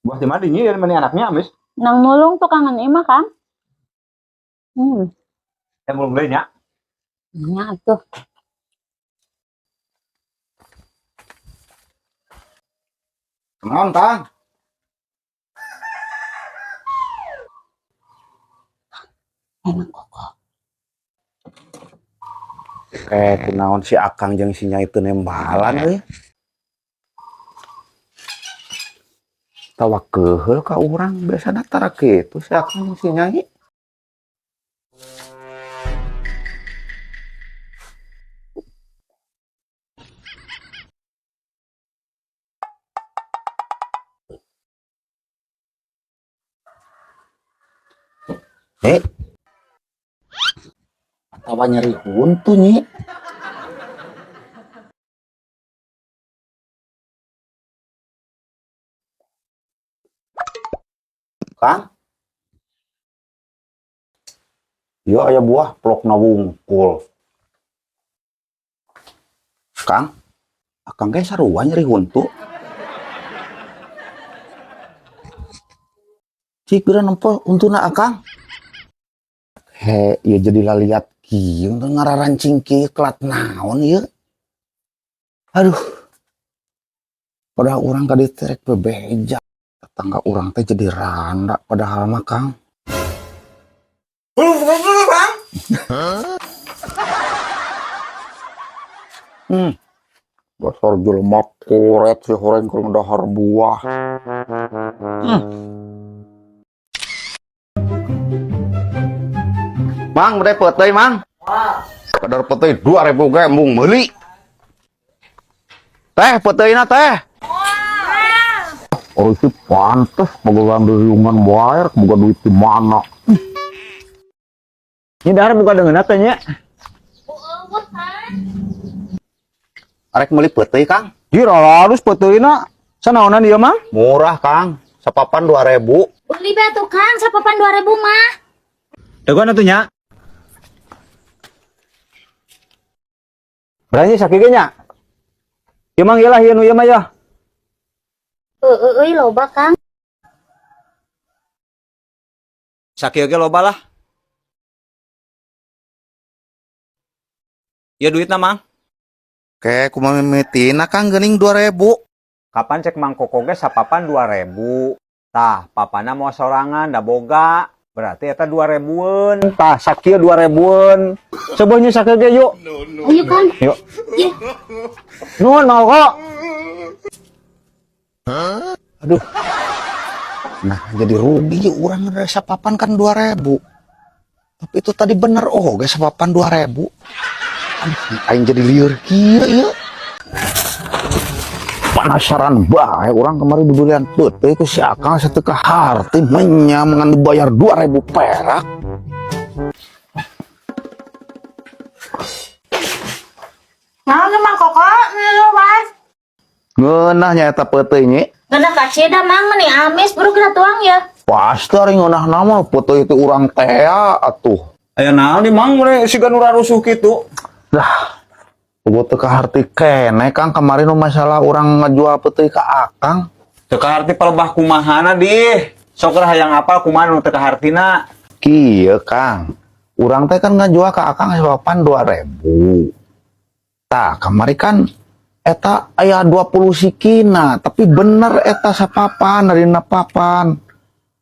Buah di mana ini meni anaknya amis. Nang mulung tuh kangen ima kan? Yang belum belinya. Ya tuh. Kenaon, Kang? Emang kok. Kunaon si Akang jeung si Nyai teu nembalan euy. Tawa keheul ka urang biasana tara kitu si Akang jeung si Nyai. Tawa nyeri huntu nyi. Kang? Yo aya buah plokna wungkul. Kang? Akang ge sarua nyeri huntu. Cik beureun nempel untuna Akang. Ya jadilah lihat kieu ngararancing kieu kelat naon ieu. Aduh. Padahal urang ka dieu rek bebeja. Tetangga urang teh jadi randa padahal mah Kang. Bang. Dasar jelema koret si horeng keur dahar buah. Mang, bade peuteuy, Mang. Kadar peuteuy 2000 ge embung meuli. Teh, peuteuйna teh. Oh, si pantes pegogan riungan wae rek boga duit di mana. Ini dahar buka dengan teh nya. Arek meuli peuteuy, Kang. Di rarus peuteuйna. Sanaonan ieu mah? Murah, Kang. Sapapan 2000. Beli batu Kang, sapapan 2000 mah. Dagoan atuh nya. Berani sakit nya. Ieu mah ieu lah ieu nu ieu mah ya. Loba Kang. Sakit ge loba lah. Ya duitna Mang. Oke, kumaha mimitina Kang geuning 2000. Kapan cek Mang Koko ge sapapan 2000. Tah, papana mau sorangan da boga. Berarti eta 2000-eun. Tah, sakieu 2000-eun. Coba nya sakieu ge yuk. Ayo Kang. Yuk. Iya. Nuhun Mang Koko. Aduh. Nah, jadi rugi urang ada sapapan kan 2000. Tapi itu tadi bener ge sapapan 2000. Aing jadi lieur kieu ieu. Penasaran bae urang kemarin dudulian peuteuy ku si Akang sateu ka harti menya mengan dibayar 2000 perak. Naon Mang Koko? Lu Mas. Ngeunah nya eta peuteuy nya. Geuna kasih dah Mang meni amis buru kena tuang ya. Pasti ari ngeunah nama peuteuy itu urang tea atuh. Aya naon di Mang mure siga nu rarusuh kitu. Lah, gua teu kaharti keneh Kang kemarin masalah orang ngajual peuteuy ka Akang. Teu kaharti palebah kumahana di. Sok hayang apal kumaha nu teu kahartina. Kieu Kang. Urang teh kan ngajual ka Akang sapapan 2000. Tah, kamari kan eta aya 20 sikina, tapi bener eta sapapan harina papan.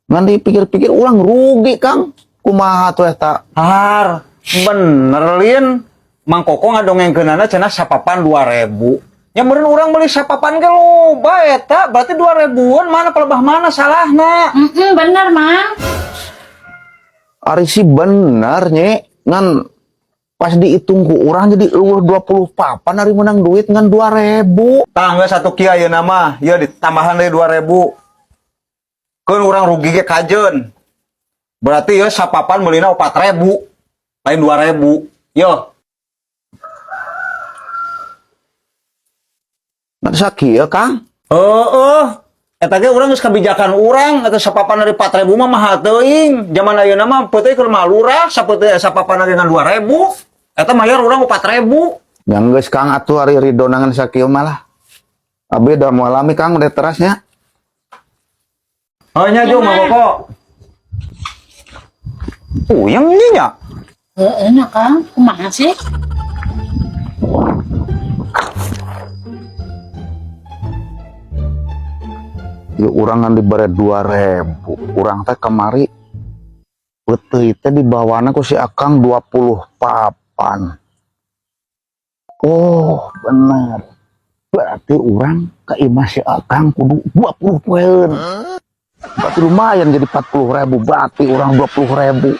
Ngan dipikir-pikir urang rugi Kang. Kumaha tuh eta? Har, bener Lin. Mang Koko ngadongengkeunana cenah sapapan 2000. Nya meureun urang beli sapapan ge loba eta, berarti 2000-an mana pelebah mana salahna. Bener Mang. Ari si bener nye. Ngan pas dihitung ku urang jadi 20 papan hari menang duit ngan 2000. Tah geus satu kieu ayeuna mah, ieu ditambahan deui 2000. Keun urang rugi ge kajeun. Berarti ieu sapapan meulina 4000, lain 2000. Yo. Nah sakieu Kang. Eta ge urang geus kabijakan urang eta sapapan dari 4000 mah mahal teuing. Zaman ayeuna mah peuteuy keur mah lurah, sapapan dengan 2000. Eta mayar urang 4000. Yang geus Kang atuh ari ridho nangan sakieu mah lah. Abi da moal lami Kang udah terasnya. Hanya Jo Mang Koko. Oh, yang ini nya. Enak kan? Kumaha sih? Ya urang ngan dibere 2.000. Urang teh kamari beuteui teh dibawana ku si Akang 20 papan. Oh, bener. Berarti urang ka imah si Akang kudu 20 poeun. Berarti lumayan jadi 40.000, berarti urang 20.000.